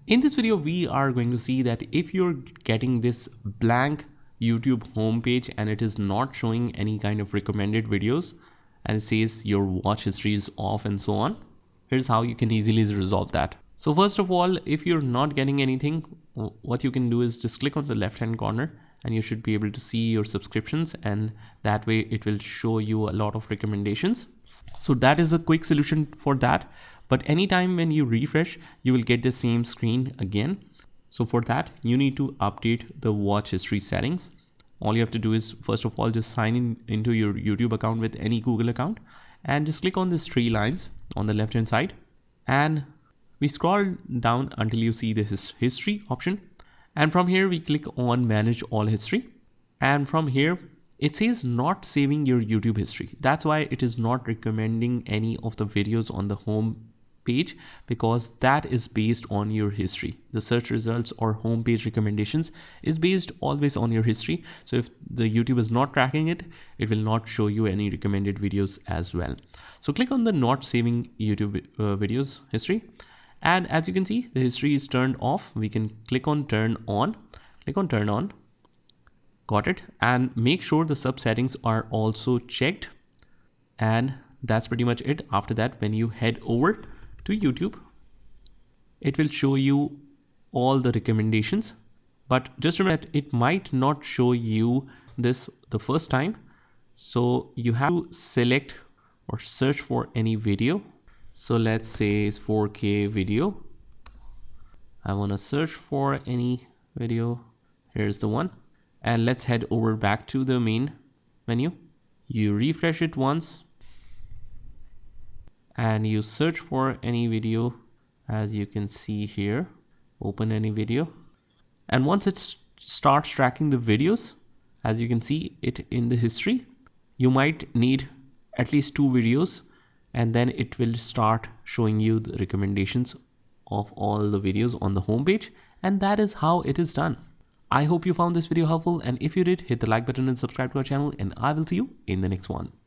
In this video, we are going to see that if you're getting this blank YouTube homepage and it is not showing any kind of recommended videos and it says your watch history is off and so on, here's how you can easily resolve that. So first of all, if you're not getting anything, what you can do is just click on the left hand corner and you should be able to see your subscriptions, and that way it will show you a lot of recommendations. So that is a quick solution for that. But anytime when you refresh, you will get the same screen again. So for that, you need to update the watch history settings. All you have to do is, first of all, just sign in into your YouTube account with any Google account and just click on these three lines on the left hand side. And we scroll down until you see this history option. And from here, we click on manage all history. And from here, it says not saving your YouTube history. That's why it is not recommending any of the videos on the home page, because that is based on your history. The search results or homepage recommendations is based always on your history. So if the YouTube is not tracking it, it will not show you any recommended videos as well. So click on the not saving YouTube videos history. And as you can see, the history is turned off. We can click on turn on, click on turn on. Got it. And make sure the sub settings are also checked. And that's pretty much it. After that, when you head over to YouTube, it will show you all the recommendations. But just remember that it might not show you this the first time. So you have to select or search for any video. So let's say it's 4K video. I want to search for any video. Here's the one. And let's head over back to the main menu. You refresh it once and you search for any video. As you can see here, open any video. And once it starts tracking the videos, as you can see it in the history, you might need at least 2 videos, and then it will start showing you the recommendations of all the videos on the homepage. And that is how it is done. I hope you found this video helpful, and if you did, hit the like button and subscribe to our channel, and I will see you in the next one.